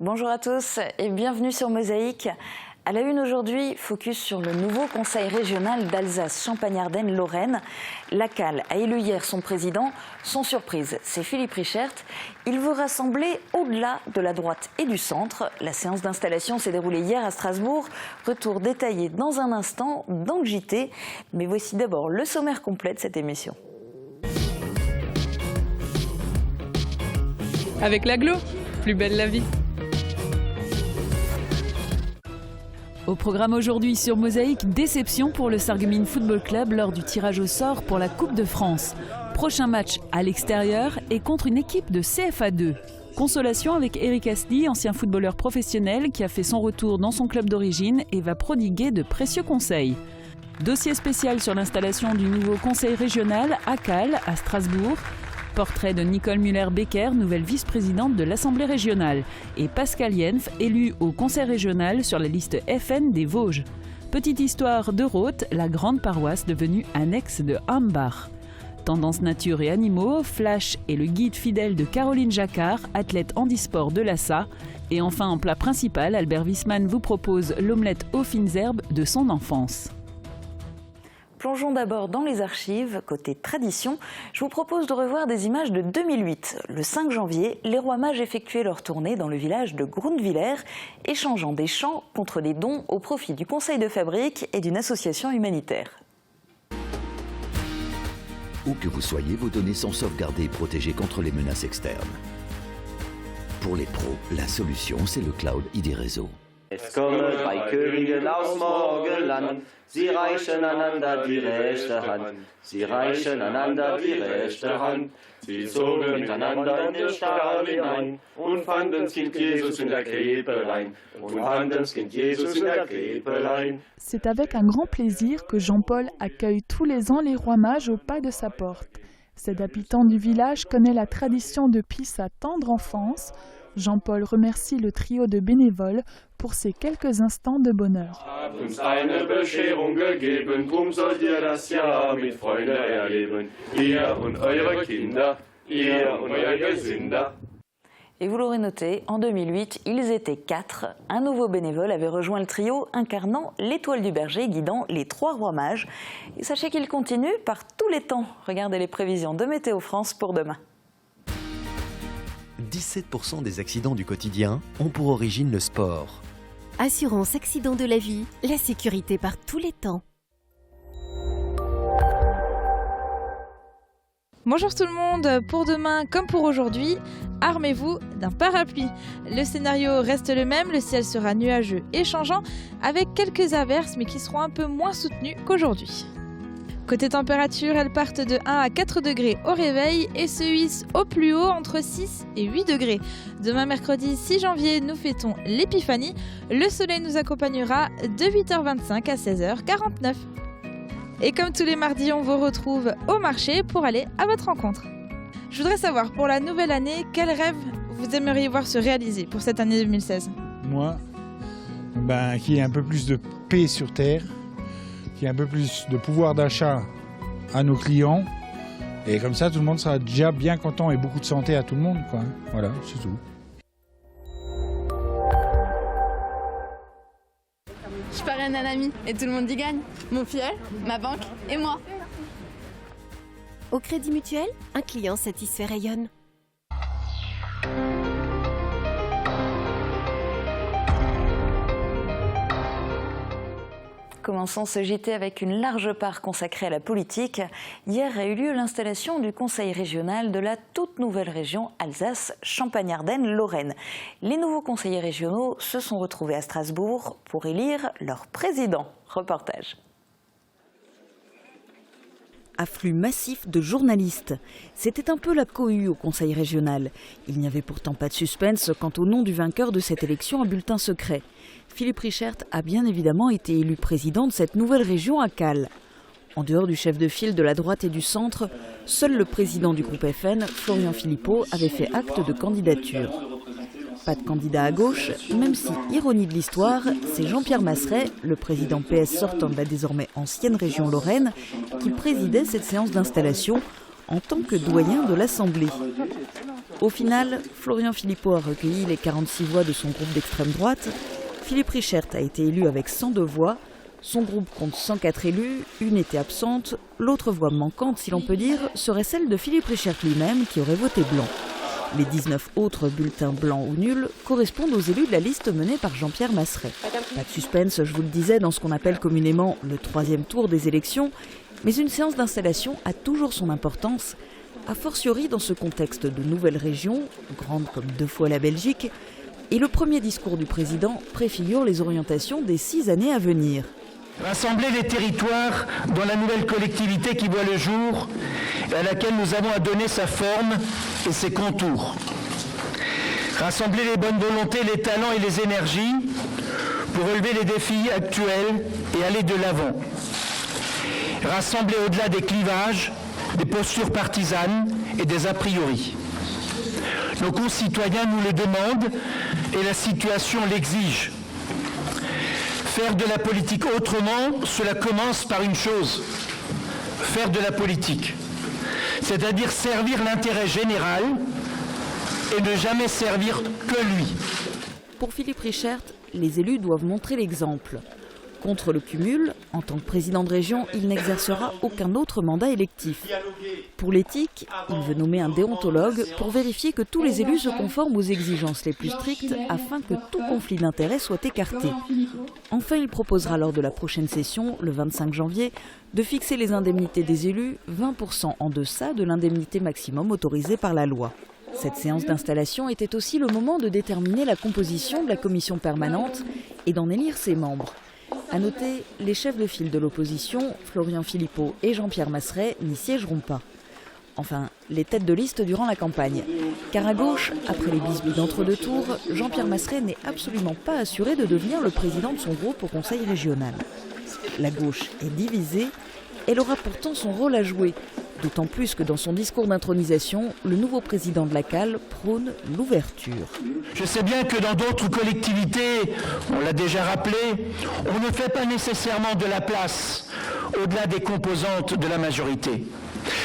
Bonjour à tous et bienvenue sur Mosaïque. À la une aujourd'hui, focus sur le nouveau conseil régional d'Alsace Champagne-Ardenne-Lorraine. La CAL a élu hier son président. Sans surprise, c'est Philippe Richert. Il veut rassembler au-delà de la droite et du centre. La séance d'installation s'est déroulée hier à Strasbourg. Retour détaillé dans un instant dans le JT. Mais voici d'abord le sommaire complet de cette émission. Avec l'agglo, plus belle la vie. Au programme aujourd'hui sur Mosaïque, déception pour le Sarreguemines Football Club lors du tirage au sort pour la Coupe de France. Prochain match à l'extérieur et contre une équipe de CFA2. Consolation avec Eric Asli, ancien footballeur professionnel qui a fait son retour dans son club d'origine et va prodiguer de précieux conseils. Dossier spécial sur l'installation du nouveau conseil régional à CAL, à Strasbourg. Portrait de Nicole Müller-Becker, nouvelle vice-présidente de l'Assemblée régionale, et Pascal Yenf, élu au conseil régional sur la liste FN des Vosges. Petite histoire de Roth, la grande paroisse devenue annexe de Hambach. Tendance nature et animaux, Flash est le guide fidèle de Caroline Jacquard, athlète handisport de l'ASSA. Et enfin en plat principal, Albert Wisman vous propose l'omelette aux fines herbes de son enfance. Plongeons d'abord dans les archives. Côté tradition, je vous propose de revoir des images de 2008. Le 5 janvier, les rois mages effectuaient leur tournée dans le village de Grundwiller, échangeant des chants contre des dons au profit du conseil de fabrique et d'une association humanitaire. Où que vous soyez, vos données sont sauvegardées et protégées contre les menaces externes. Pour les pros, la solution, c'est le cloud ID Réseau. Es kommen drei Könige aus Morgenland, sie reichen einander die rechte Hand, sie reichen einander die rechte Hand. Sie zogen miteinander in den Stall hinein und fanden das Kind Jesus in der Krepelein, und fanden das Kind Jesus in der Krepelein. C'est avec un grand plaisir que Jean-Paul accueille tous les ans les rois mages au pas de sa porte. Cet habitant du village connaît la tradition depuis sa tendre enfance. Jean-Paul remercie le trio de bénévoles pour ces quelques instants de bonheur. Et vous l'aurez noté, en 2008, ils étaient 4. Un nouveau bénévole avait rejoint le trio incarnant l'étoile du berger guidant les 3 rois mages. Et sachez qu'il continue par tous les temps. Regardez les prévisions de Météo France pour demain. 17% des accidents du quotidien ont pour origine le sport. Assurance accident de la vie, la sécurité par tous les temps. Bonjour tout le monde, pour demain comme pour aujourd'hui, armez-vous d'un parapluie. Le scénario reste le même, le ciel sera nuageux et changeant avec quelques averses mais qui seront un peu moins soutenues qu'aujourd'hui. Côté température, elles partent de 1 à 4 degrés au réveil et se hissent au plus haut entre 6 et 8 degrés. Demain mercredi 6 janvier, nous fêtons l'épiphanie. Le soleil nous accompagnera de 8h25 à 16h49. Et comme tous les mardis, on vous retrouve au marché pour aller à votre rencontre. Je voudrais savoir, pour la nouvelle année, quel rêve vous aimeriez voir se réaliser pour cette année 2016 ? Moi, qu'il y ait un peu plus de paix sur Terre, qu'il y ait un peu plus de pouvoir d'achat à nos clients. Et comme ça, tout le monde sera déjà bien content et beaucoup de santé à tout le monde, quoi. Voilà, c'est tout. Je parraine un ami et tout le monde y gagne. Mon filleul, ma banque et moi. Au Crédit Mutuel, un client satisfait rayonne. Commençons ce JT avec une large part consacrée à la politique. Hier a eu lieu l'installation du conseil régional de la toute nouvelle région Alsace Champagne-Ardenne-Lorraine. Les nouveaux conseillers régionaux se sont retrouvés à Strasbourg pour élire leur président. Reportage. Afflux massif de journalistes. C'était un peu la cohue au conseil régional. Il n'y avait pourtant pas de suspense quant au nom du vainqueur de cette élection à bulletin secret. Philippe Richert a bien évidemment été élu président de cette nouvelle région à CAL. En dehors du chef de file de la droite et du centre, seul le président du groupe FN, Florian Philippot, avait fait acte de candidature. Pas de candidat à gauche, même si, ironie de l'histoire, c'est Jean-Pierre Masseret, le président PS sortant de la désormais ancienne région Lorraine, qui présidait cette séance d'installation en tant que doyen de l'Assemblée. Au final, Florian Philippot a recueilli les 46 voix de son groupe d'extrême droite. Philippe Richert a été élu avec 102 voix. Son groupe compte 104 élus, une était absente. L'autre voix manquante, si l'on peut dire, serait celle de Philippe Richert lui-même qui aurait voté blanc. Les 19 autres bulletins blancs ou nuls correspondent aux élus de la liste menée par Jean-Pierre Masseret. Pas de suspense, je vous le disais, dans ce qu'on appelle communément le 3e tour des élections, mais une séance d'installation a toujours son importance, a fortiori dans ce contexte de nouvelles régions, grandes comme 2 fois la Belgique, et le premier discours du président préfigure les orientations des 6 années à venir. Rassembler les territoires dans la nouvelle collectivité qui voit le jour et à laquelle nous avons à donner sa forme et ses contours. Rassembler les bonnes volontés, les talents et les énergies pour relever les défis actuels et aller de l'avant. Rassembler au-delà des clivages, des postures partisanes et des a priori. Nos concitoyens nous le demandent et la situation l'exige. Faire de la politique autrement, cela commence par une chose, faire de la politique, c'est-à-dire servir l'intérêt général et ne jamais servir que lui. Pour Philippe Richert, les élus doivent montrer l'exemple. Contre le cumul, en tant que président de région, il n'exercera aucun autre mandat électif. Pour l'éthique, il veut nommer un déontologue pour vérifier que tous les élus se conforment aux exigences les plus strictes afin que tout conflit d'intérêts soit écarté. Enfin, il proposera lors de la prochaine session, le 25 janvier, de fixer les indemnités des élus 20% en deçà de l'indemnité maximum autorisée par la loi. Cette séance d'installation était aussi le moment de déterminer la composition de la commission permanente et d'en élire ses membres. A noter, les chefs de file de l'opposition, Florian Philippot et Jean-Pierre Masseret, n'y siégeront pas. Enfin, les têtes de liste durant la campagne. Car à gauche, après les bisbilles d'entre-deux tours, Jean-Pierre Masseret n'est absolument pas assuré de devenir le président de son groupe au Conseil régional. La gauche est divisée, elle aura pourtant son rôle à jouer. D'autant plus que dans son discours d'intronisation, le nouveau président de la CAL prône l'ouverture. Je sais bien que dans d'autres collectivités, on l'a déjà rappelé, on ne fait pas nécessairement de la place au-delà des composantes de la majorité.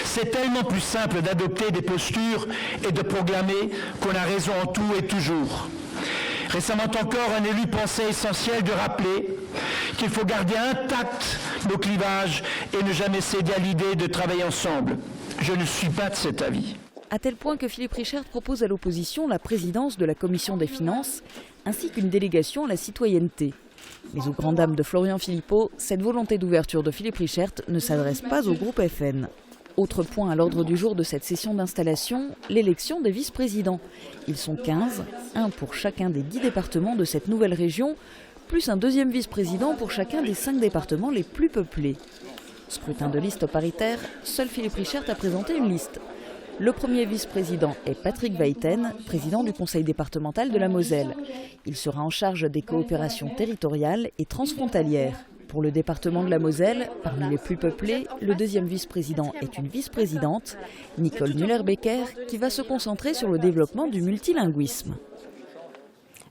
C'est tellement plus simple d'adopter des postures et de proclamer qu'on a raison en tout et toujours. Récemment encore, un élu pensait essentiel de rappeler qu'il faut garder intacts nos clivages et ne jamais céder à l'idée de travailler ensemble. Je ne suis pas de cet avis. À tel point que Philippe Richert propose à l'opposition la présidence de la Commission des finances ainsi qu'une délégation à la citoyenneté. Mais aux grandes dames de Florian Philippot, cette volonté d'ouverture de Philippe Richert ne s'adresse pas au groupe FN. Autre point à l'ordre du jour de cette session d'installation, l'élection des vice-présidents. Ils sont 15, un pour chacun des 10 départements de cette nouvelle région, plus un deuxième vice-président pour chacun des 5 départements les plus peuplés. Scrutin de liste paritaire, seul Philippe Richert a présenté une liste. Le premier vice-président est Patrick Weiten, président du conseil départemental de la Moselle. Il sera en charge des coopérations territoriales et transfrontalières. Pour le département de la Moselle, parmi les plus peuplés, le deuxième vice-président est une vice-présidente, Nicole Müller-Becker, qui va se concentrer sur le développement du multilinguisme.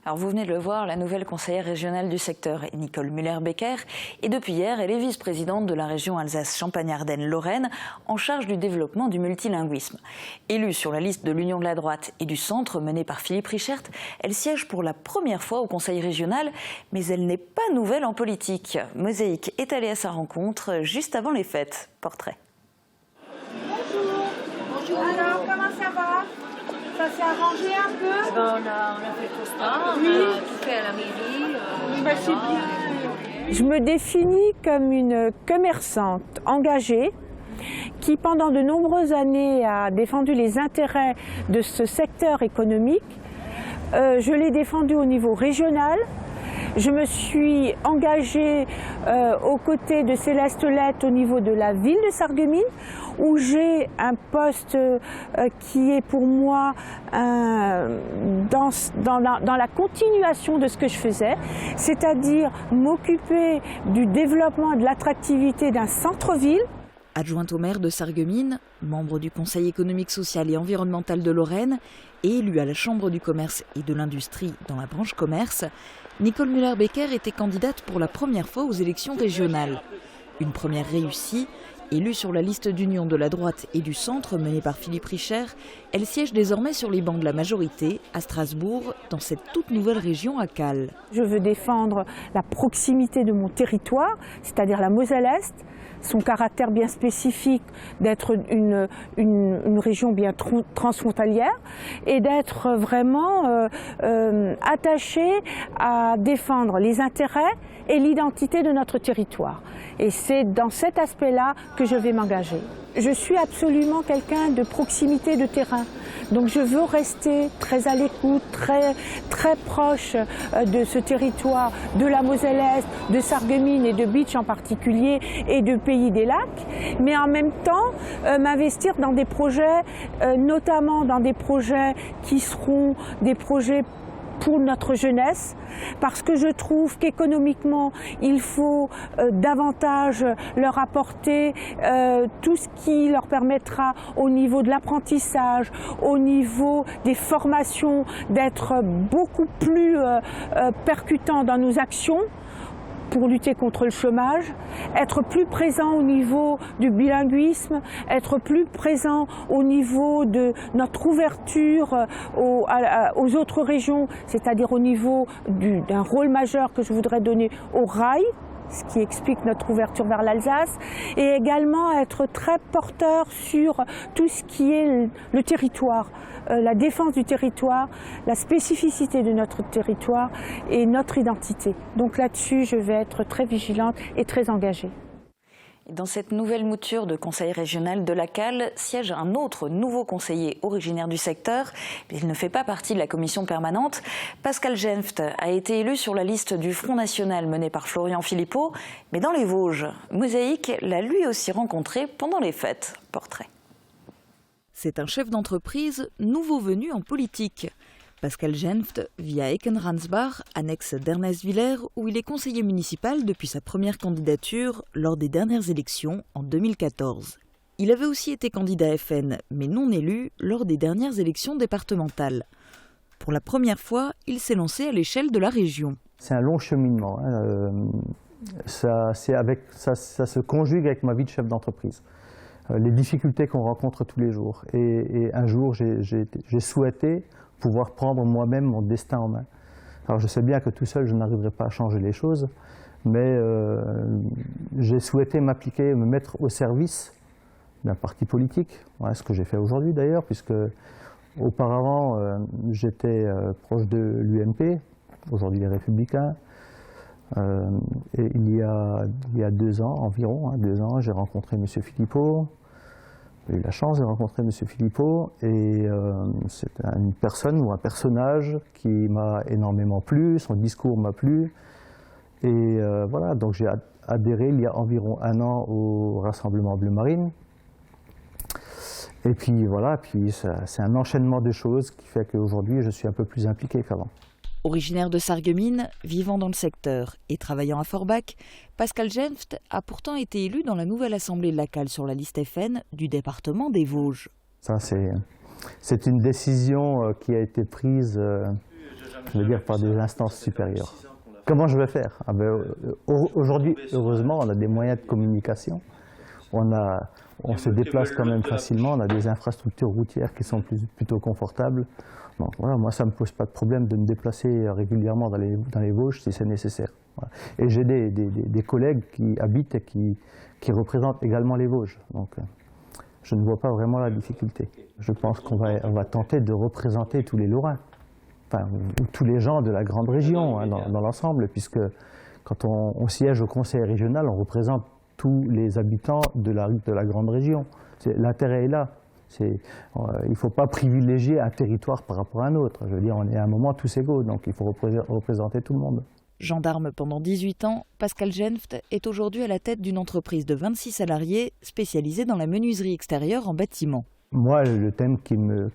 Alors vous venez de le voir, la nouvelle conseillère régionale du secteur est Nicole Müller-Becker et depuis hier, elle est vice-présidente de la région Alsace-Champagne-Ardenne-Lorraine en charge du développement du multilinguisme. Élue sur la liste de l'Union de la droite et du centre menée par Philippe Richert, elle siège pour la première fois au conseil régional, mais elle n'est pas nouvelle en politique. Mosaïque est allée à sa rencontre juste avant les fêtes. Portrait. Bonjour. Alors, comment ça va ? Ça s'est arrangé un peu? On a fait le constat, oui. On a tout fait à la mairie. C'est bien. Je me définis comme une commerçante engagée qui, pendant de nombreuses années, a défendu les intérêts de ce secteur économique. Je l'ai défendu au niveau régional. Je me suis engagée aux côtés de Céleste Lette au niveau de la ville de Sarreguemines, où j'ai un poste qui est pour moi dans la continuation de ce que je faisais, c'est-à-dire m'occuper du développement et de l'attractivité d'un centre-ville. Adjointe au maire de Sarreguemines, membre du Conseil économique, social et environnemental de Lorraine et élue à la Chambre du commerce et de l'industrie dans la branche commerce, Nicole Müller-Becker était candidate pour la première fois aux élections régionales. Une première réussie Élue sur la liste d'union de la droite et du centre menée par Philippe Richer, elle siège désormais sur les bancs de la majorité à Strasbourg, dans cette toute nouvelle région ACAL. Je veux défendre la proximité de mon territoire, c'est-à-dire la Moselle-Est, son caractère bien spécifique d'être une région bien transfrontalière et d'être vraiment attaché à défendre les intérêts et l'identité de notre territoire. Et c'est dans cet aspect-là que je vais m'engager. Je suis absolument quelqu'un de proximité de terrain. Donc je veux rester très à l'écoute, très proche de ce territoire, de la Moselle-Est, de Sarreguemines et de Bitche en particulier, et de Pays des Lacs, mais en même temps m'investir dans des projets, notamment dans des projets qui seront des projets pour notre jeunesse, parce que je trouve qu'économiquement, il faut davantage leur apporter tout ce qui leur permettra au niveau de l'apprentissage, au niveau des formations, d'être beaucoup plus percutants dans nos actions pour lutter contre le chômage, être plus présent au niveau du bilinguisme, être plus présent au niveau de notre ouverture aux autres régions, c'est-à-dire au niveau d'un rôle majeur que je voudrais donner au rail, ce qui explique notre ouverture vers l'Alsace, et également être très porteur sur tout ce qui est le territoire, la défense du territoire, la spécificité de notre territoire et notre identité. Donc là-dessus, je vais être très vigilante et très engagée. Dans cette nouvelle mouture de conseil régional de l'ACAL siège un autre nouveau conseiller originaire du secteur. Il ne fait pas partie de la commission permanente. Pascal Genft a été élu sur la liste du Front National menée par Florian Philippot. Mais dans les Vosges, Mosaïque l'a lui aussi rencontré pendant les fêtes. Portrait. C'est un chef d'entreprise nouveau venu en politique. Pascal Genft vit à Eckenransbach, annexe d'Ernestwiller, où il est conseiller municipal depuis sa première candidature lors des dernières élections en 2014. Il avait aussi été candidat FN, mais non élu lors des dernières élections départementales. Pour la première fois, il s'est lancé à l'échelle de la région. C'est un long cheminement. Ça se conjugue avec ma vie de chef d'entreprise. Les difficultés qu'on rencontre tous les jours. Et un jour, j'ai souhaité pouvoir prendre moi-même mon destin en main. Alors je sais bien que tout seul, je n'arriverai pas à changer les choses, mais j'ai souhaité m'appliquer, me mettre au service d'un parti politique, voilà, ce que j'ai fait aujourd'hui d'ailleurs, puisque auparavant, j'étais proche de l'UMP, aujourd'hui les Républicains, et il y a 2 ans environ, 2 ans, j'ai rencontré M. Philippot. J'ai eu la chance de rencontrer M. Philippot et c'est une personne ou un personnage qui m'a énormément plu, son discours m'a plu. Et voilà, donc j'ai adhéré il y a environ 1 an au Rassemblement Bleu Marine. Et puis voilà, c'est un enchaînement de choses qui fait qu'aujourd'hui je suis un peu plus impliqué qu'avant. Originaire de Sarreguemines, vivant dans le secteur et travaillant à Forbach, Pascal Genft a pourtant été élu dans la nouvelle assemblée de l'ACAL sur la liste FN du département des Vosges. Ça, c'est une décision qui a été prise, je veux dire, par des instances supérieures. Comment je vais faire? Aujourd'hui, heureusement, on a des moyens de communication. On se déplace quand même facilement, on a des infrastructures routières qui sont plutôt confortables. Donc voilà, moi, ça ne me pose pas de problème de me déplacer régulièrement dans les Vosges si c'est nécessaire. Voilà. Et j'ai des collègues qui habitent et qui représentent également les Vosges. Donc je ne vois pas vraiment la difficulté. Je pense qu'on va tenter de représenter tous les Lorrains, enfin, tous les gens de la grande région dans l'ensemble, puisque quand on siège au conseil régional, on représente tous les habitants de la grande région. L'intérêt est là. Il ne faut pas privilégier un territoire par rapport à un autre. Je veux dire, on est à un moment tous égaux, donc il faut représenter tout le monde. Gendarme pendant 18 ans, Pascal Genft est aujourd'hui à la tête d'une entreprise de 26 salariés spécialisée dans la menuiserie extérieure en bâtiment. Moi, le thème qui me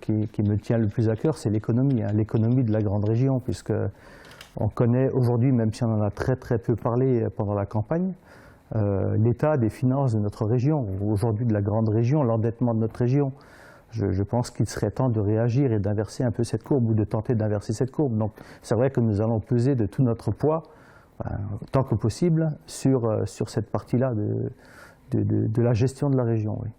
tient le plus à cœur, c'est l'économie, l'économie de la grande région, puisque on connaît aujourd'hui, même si on en a très peu parlé pendant la campagne, l'état des finances de notre région, aujourd'hui de la grande région, l'endettement de notre région. Je pense qu'il serait temps de réagir et d'inverser un peu cette courbe ou de tenter d'inverser cette courbe. Donc c'est vrai que nous allons peser de tout notre poids, tant que possible, sur cette partie-là de la gestion de la région. Oui.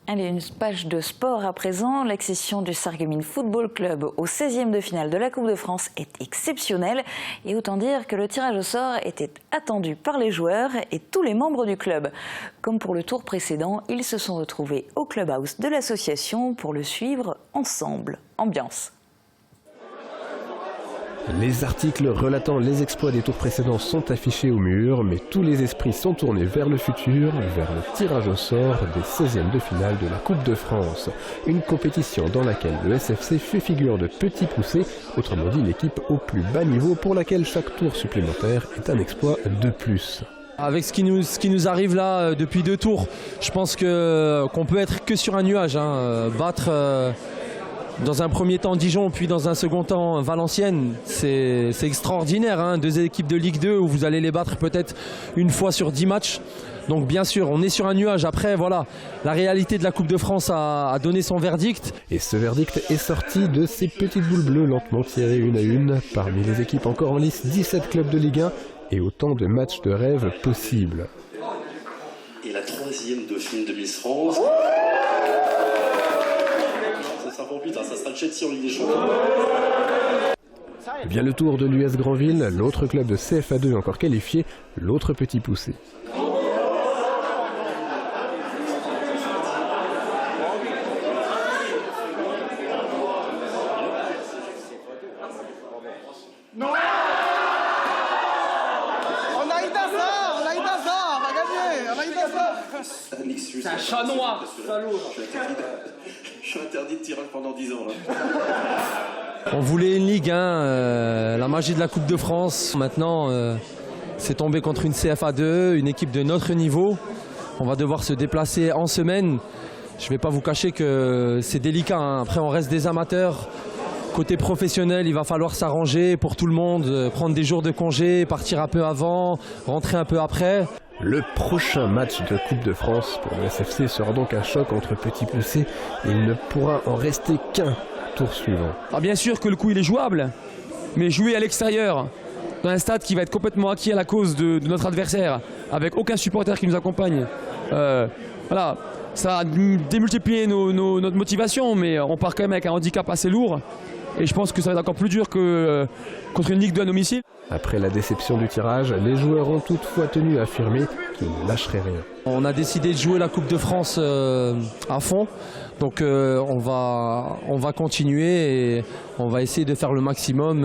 Allez, une page de sport à présent. L'accession du Sarreguemines Football Club au 16e de finale de la Coupe de France est exceptionnelle. Et autant dire que le tirage au sort était attendu par les joueurs et tous les membres du club. Comme pour le tour précédent, ils se sont retrouvés au clubhouse de l'association pour le suivre ensemble. Ambiance. Les articles relatant les exploits des tours précédents sont affichés au mur, mais tous les esprits sont tournés vers le futur, vers le tirage au sort des 16e de finale de la Coupe de France. Une compétition dans laquelle le SFC fait figure de petit poussé, autrement dit l'équipe au plus bas niveau pour laquelle chaque tour supplémentaire est un exploit de plus. Avec ce qui nous arrive là depuis 2 tours, je pense qu'on peut être que sur un nuage, battre... Dans un premier temps Dijon, puis dans un second temps Valenciennes, c'est extraordinaire, 2 équipes de Ligue 2 où vous allez les battre peut-être une fois sur 10 matchs. Donc bien sûr, on est sur un nuage. Après, voilà, la réalité de la Coupe de France a donné son verdict. Et ce verdict est sorti de ces petites boules bleues lentement tirées une à une. Parmi les équipes encore en lice, 17 clubs de Ligue 1 et autant de matchs de rêve possibles. Et la 3e dauphine de Miss France. Ça sera le Chelsea en Ligue des Champions. Vient le tour de l'US Granville, l'autre club de CFA2 encore qualifié, l'autre petit poussé. Non, on a va gagner, on a C'est un chat noir, salaud. Je suis interdit de tirage pendant 10 ans. Là. On voulait une Ligue 1, la magie de la Coupe de France. Maintenant, c'est tombé contre une CFA2, une équipe de notre niveau. On va devoir se déplacer en semaine. Je ne vais pas vous cacher que c'est délicat. Après, on reste des amateurs. Côté professionnel, il va falloir s'arranger pour tout le monde, prendre des jours de congé, partir un peu avant, rentrer un peu après. Le prochain match de Coupe de France pour le SFC sera donc un choc entre petits poussés. Il ne pourra en rester qu'un tour suivant. Alors bien sûr que le coup il est jouable, mais jouer à l'extérieur, dans un stade qui va être complètement acquis à la cause de notre adversaire, avec aucun supporter qui nous accompagne, voilà, ça a démultiplié notre motivation, mais on part quand même avec un handicap assez lourd. Et je pense que ça va être encore plus dur que contre une Ligue 2 à domicile. Après la déception du tirage, les joueurs ont toutefois tenu à affirmer qu'ils ne lâcheraient rien. On a décidé de jouer la Coupe de France à fond. Donc on va continuer et on va essayer de faire le maximum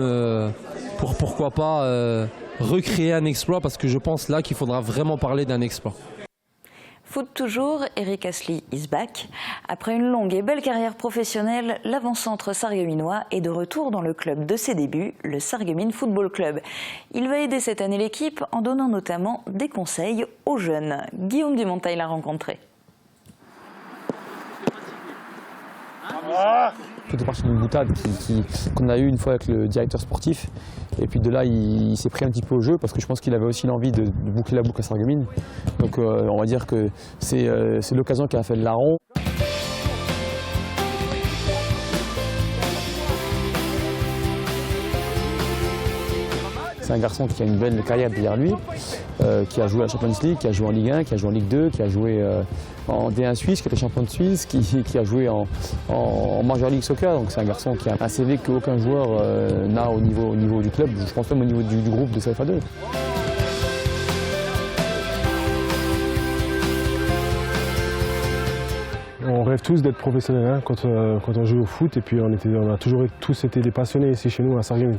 pour pourquoi pas recréer un exploit, parce que je pense là qu'il faudra vraiment parler d'un exploit. Foot toujours, Eric Astley is back. Après une longue et belle carrière professionnelle, l'avant-centre sarregueminois est de retour dans le club de ses débuts, le Sarreguemines Football Club. Il va aider cette année l'équipe en donnant notamment des conseils aux jeunes. Guillaume Dumontail l'a rencontré. C'était parti d'une boutade qu'on a eue une fois avec le directeur sportif. Et puis de là, il s'est pris un petit peu au jeu parce que je pense qu'il avait aussi l'envie de boucler la boucle à Sarreguemines. Donc on va dire que c'est l'occasion qui a fait le larron. C'est un garçon qui a une belle carrière derrière lui, qui a joué à la Champions League, qui a joué en Ligue 1, qui a joué en Ligue 2, qui a joué en D1 Suisse, qui était champion de Suisse, qui a joué en Major League Soccer. Donc c'est un garçon qui a un CV qu'aucun joueur n'a au niveau du club, je pense même au niveau du groupe de CFA2. On rêve tous d'être professionnels quand on joue au foot, et puis on a toujours tous été des passionnés ici chez nous à Sarreguemines,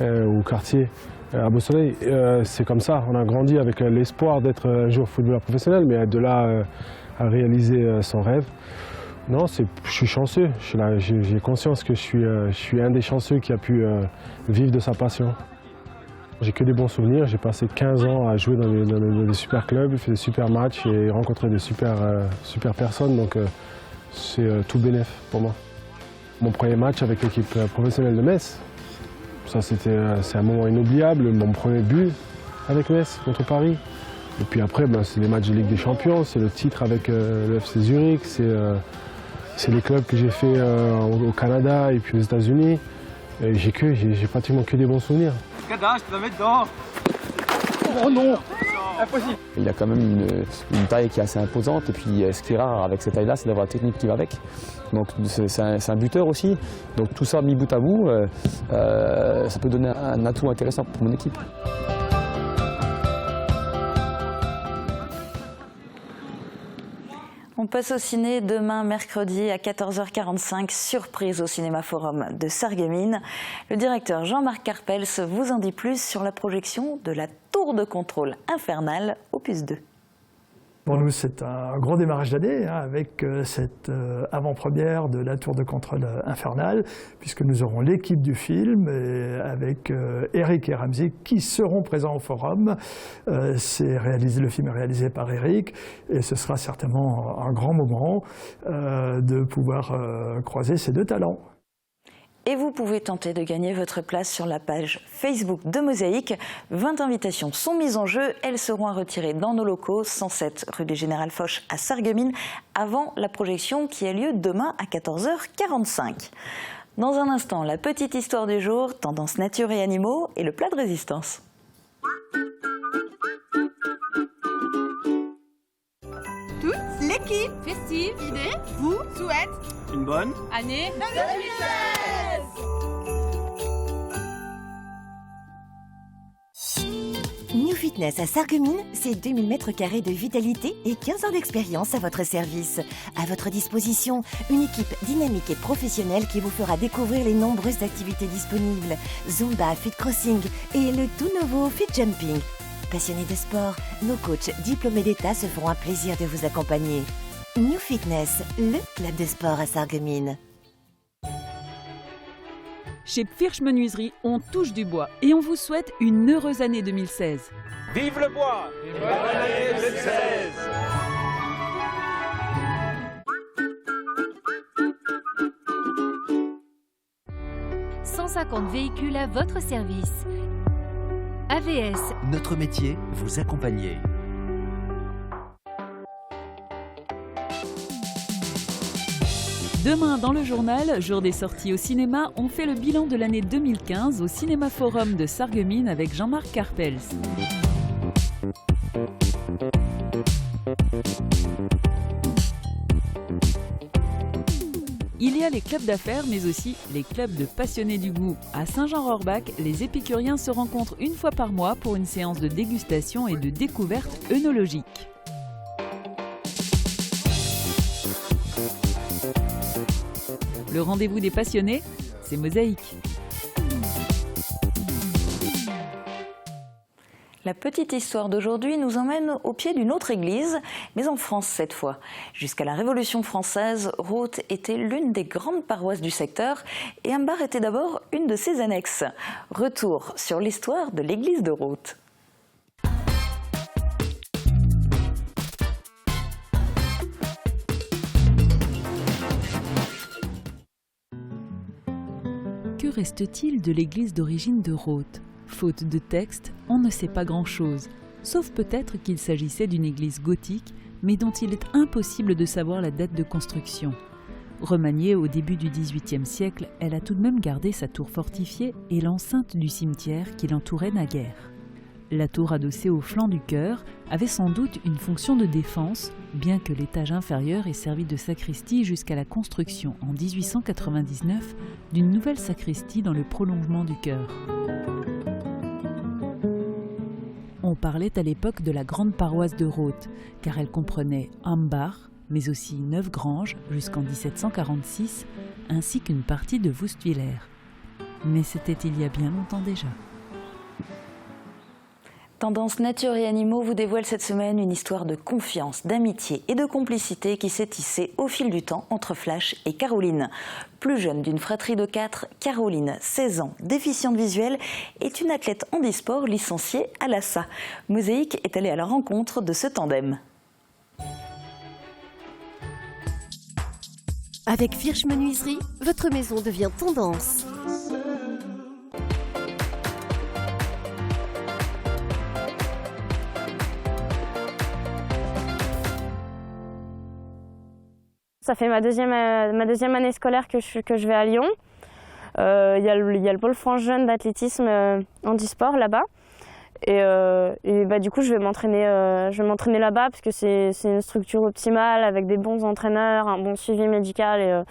au quartier, à Beau-Soleil. C'est comme ça, on a grandi avec l'espoir d'être un jour footballeur professionnel, mais de là à réaliser son rêve, non, je suis chanceux. J'ai conscience que je suis un des chanceux qui a pu vivre de sa passion. J'ai que des bons souvenirs, j'ai passé 15 ans à jouer dans des super clubs, fait des super matchs et rencontrer des super personnes, donc c'est tout bénef pour moi. Mon premier match avec l'équipe professionnelle de Metz, ça c'est un moment inoubliable, mon premier but avec Metz contre Paris. Et puis après, c'est les matchs de Ligue des Champions, c'est le titre avec le FC Zurich, c'est les clubs que j'ai fait au Canada et puis aux États-Unis. J'ai pratiquement que des bons souvenirs. Kada, je te la mets dedans. Oh non, impossible. Il a quand même une taille qui est assez imposante et puis ce qui est rare avec cette taille-là, c'est d'avoir la technique qui va avec. Donc c'est un buteur aussi. Donc tout ça mis bout à bout, ça peut donner un atout intéressant pour mon équipe. On passe au ciné demain mercredi à 14h45, surprise au Cinéma Forum de Sarreguemines. Le directeur Jean-Marc Carpels vous en dit plus sur la projection de la tour de contrôle infernale opus 2. Pour nous, c'est un gros démarrage d'année avec cette avant-première de la tour de contrôle infernale, puisque nous aurons l'équipe du film avec Eric et Ramsey qui seront présents au forum. Le film est réalisé par Eric et ce sera certainement un grand moment de pouvoir croiser ces deux talents. Et vous pouvez tenter de gagner votre place sur la page Facebook de Mosaïque. 20 invitations sont mises en jeu. Elles seront à retirer dans nos locaux, 107 rue du Général Foch à Sarreguemines, avant la projection qui a lieu demain à 14h45. Dans un instant, la petite histoire du jour, tendance nature et animaux et le plat de résistance. Toute l'équipe festive idée vous souhaite une bonne année 2016. New Fitness à Sarreguemines, c'est 2000 m² de vitalité et 15 ans d'expérience à votre service. À votre disposition, une équipe dynamique et professionnelle qui vous fera découvrir les nombreuses activités disponibles. Zumba, Fit Crossing et le tout nouveau Fit Jumping. Passionnés de sport, nos coachs diplômés d'État se feront un plaisir de vous accompagner. New Fitness, le club de sport à Sarreguemines. Chez Firsch Menuiserie, on touche du bois et on vous souhaite une heureuse année 2016. Vive le bois et bonne année 2016. 150 véhicules à votre service. AVS. Notre métier, vous accompagner. Demain, dans le journal, jour des sorties au cinéma, on fait le bilan de l'année 2015 au Cinéma Forum de Sarreguemines avec Jean-Marc Carpels. Il y a les clubs d'affaires, mais aussi les clubs de passionnés du goût. À Saint-Jean-Rohrbach, les épicuriens se rencontrent une fois par mois pour une séance de dégustation et de découverte œnologique. Le rendez-vous des passionnés, c'est Mosaïque. La petite histoire d'aujourd'hui nous emmène au pied d'une autre église, mais en France cette fois. Jusqu'à la Révolution française, Rothes était l'une des grandes paroisses du secteur et Ambars était d'abord une de ses annexes. Retour sur l'histoire de l'église de Rothes. Que reste-t-il de l'église d'origine de Rothes ? Faute de texte, on ne sait pas grand-chose, sauf peut-être qu'il s'agissait d'une église gothique, mais dont il est impossible de savoir la date de construction. Remaniée au début du XVIIIe siècle, elle a tout de même gardé sa tour fortifiée et l'enceinte du cimetière qui l'entourait naguère. La tour adossée au flanc du chœur avait sans doute une fonction de défense, bien que l'étage inférieur ait servi de sacristie jusqu'à la construction en 1899 d'une nouvelle sacristie dans le prolongement du chœur. On parlait à l'époque de la grande paroisse de Rothes, car elle comprenait Ambars, mais aussi Neuve-Grange jusqu'en 1746, ainsi qu'une partie de Woustwiller. Mais c'était il y a bien longtemps déjà. Tendance nature et animaux vous dévoile cette semaine une histoire de confiance, d'amitié et de complicité qui s'est tissée au fil du temps entre Flash et Caroline. Plus jeune d'une fratrie de 4, Caroline, 16 ans, déficiente visuelle, est une athlète handisport licenciée à l'ASSA. Mosaïque est allée à la rencontre de ce tandem. Avec Firsch Menuiserie, votre maison devient tendance. Ça fait ma deuxième année scolaire que je vais à Lyon. Il y a le pôle France jeune d'athlétisme handisport là-bas. Et bah, du coup, je vais m'entraîner là-bas parce que c'est une structure optimale avec des bons entraîneurs, un bon suivi médical.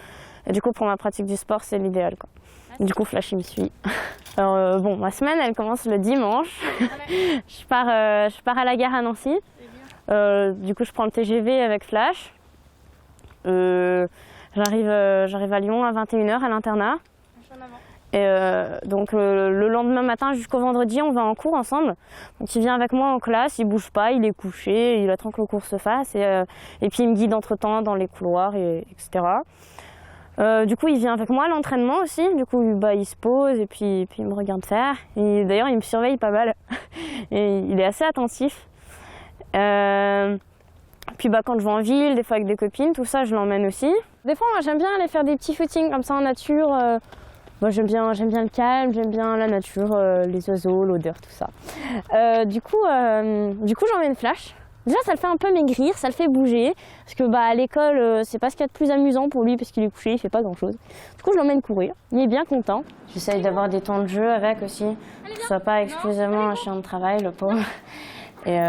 Et du coup, pour ma pratique du sport, c'est l'idéal, quoi. Du coup, Flash, il me suit. Alors, bon, ma semaine, elle commence le dimanche. je pars à la gare à Nancy. Du coup, je prends le TGV avec Flash. J'arrive à Lyon à 21h à l'internat. Et donc le lendemain matin jusqu'au vendredi, on va en cours ensemble. Donc il vient avec moi en classe, il bouge pas, il est couché, il attend que le cours se fasse. Et puis il me guide entre-temps dans les couloirs, etc. Du coup, il vient avec moi à l'entraînement aussi. Du coup, il se pose et puis il me regarde faire. Et d'ailleurs, il me surveille pas mal. Et il est assez attentif. Puis quand je vais en ville, des fois avec des copines, tout ça, je l'emmène aussi. Des fois, moi, j'aime bien aller faire des petits footings comme ça en nature. Moi, j'aime bien le calme, j'aime bien la nature, les oiseaux, l'odeur, tout ça. Du coup, j'emmène Flash. Déjà, ça le fait un peu maigrir, ça le fait bouger. Parce que à l'école, c'est pas ce qu'il y a de plus amusant pour lui parce qu'il est couché, il fait pas grand-chose. Du coup, je l'emmène courir. Il est bien content. J'essaye d'avoir des temps de jeu avec aussi. Que ce soit pas exclusivement un chien de travail, le pauvre. Et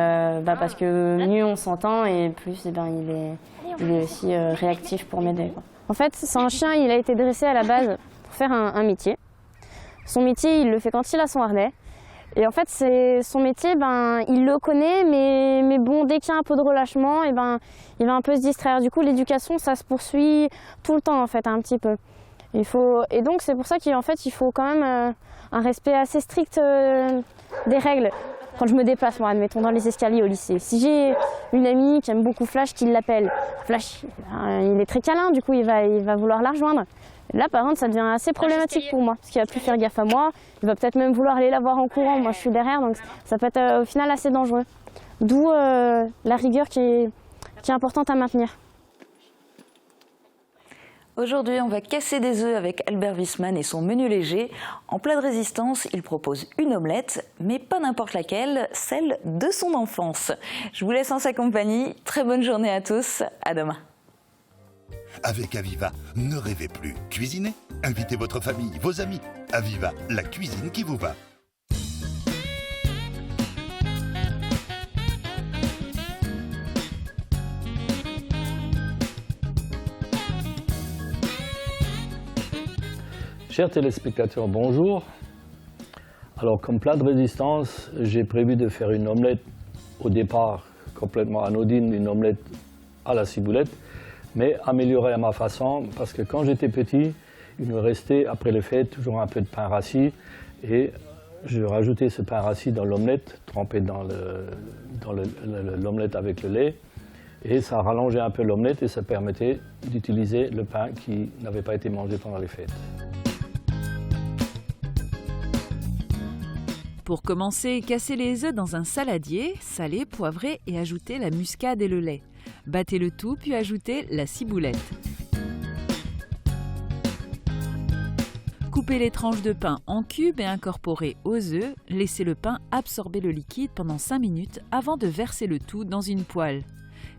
parce que mieux on s'entend et plus il est aussi réactif pour m'aider. En fait, c'est un chien, il a été dressé à la base pour faire un métier. Son métier, il le fait quand il a son harnais. Et en fait, son métier, il le connaît, mais bon, dès qu'il y a un peu de relâchement, il va un peu se distraire. Du coup, l'éducation, ça se poursuit tout le temps, en fait, un petit peu. Et donc, c'est pour ça qu'il faut quand même un respect assez strict des règles. Quand je me déplace, moi, admettons, dans les escaliers au lycée, si j'ai une amie qui aime beaucoup Flash, qui l'appelle, Flash, il est très câlin, du coup, il va vouloir la rejoindre. Là, par contre, ça devient assez problématique pour moi, parce qu'il va plus faire gaffe à moi. Il va peut-être même vouloir aller la voir en courant. Moi, je suis derrière, donc ça peut être au final assez dangereux. D'où la rigueur qui est importante à maintenir. Aujourd'hui, on va casser des œufs avec Albert Wiesmann et son menu léger. En plat de résistance, il propose une omelette, mais pas n'importe laquelle, celle de son enfance. Je vous laisse en sa compagnie. Très bonne journée à tous. À demain. Avec Aviva, ne rêvez plus. Cuisinez. Invitez votre famille, vos amis. Aviva, la cuisine qui vous va. Chers téléspectateurs, bonjour. Alors, comme plat de résistance, j'ai prévu de faire une omelette au départ complètement anodine, une omelette à la ciboulette, mais améliorée à ma façon, parce que quand j'étais petit, il me restait, après les fêtes, toujours un peu de pain rassis, et je rajoutais ce pain rassis dans l'omelette, trempé dans l'omelette avec le lait, et ça rallongeait un peu l'omelette et ça permettait d'utiliser le pain qui n'avait pas été mangé pendant les fêtes. Pour commencer, cassez les œufs dans un saladier, salez, poivrez et ajoutez la muscade et le lait. Battez le tout, puis ajoutez la ciboulette. Coupez les tranches de pain en cubes et incorporez aux œufs. Laissez le pain absorber le liquide pendant 5 minutes avant de verser le tout dans une poêle.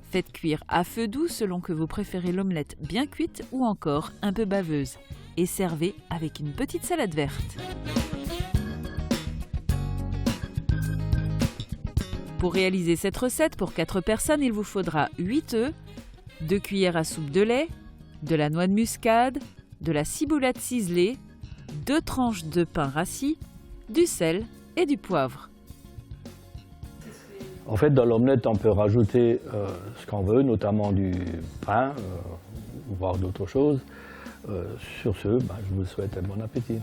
Faites cuire à feu doux selon que vous préférez l'omelette bien cuite ou encore un peu baveuse. Et servez avec une petite salade verte. Pour réaliser cette recette pour 4 personnes, il vous faudra 8 œufs, 2 cuillères à soupe de lait, de la noix de muscade, de la ciboulette ciselée, 2 tranches de pain rassis, du sel et du poivre. En fait, dans l'omelette, on peut rajouter ce qu'on veut, notamment du pain, voire d'autres choses. Sur ce, je vous souhaite un bon appétit.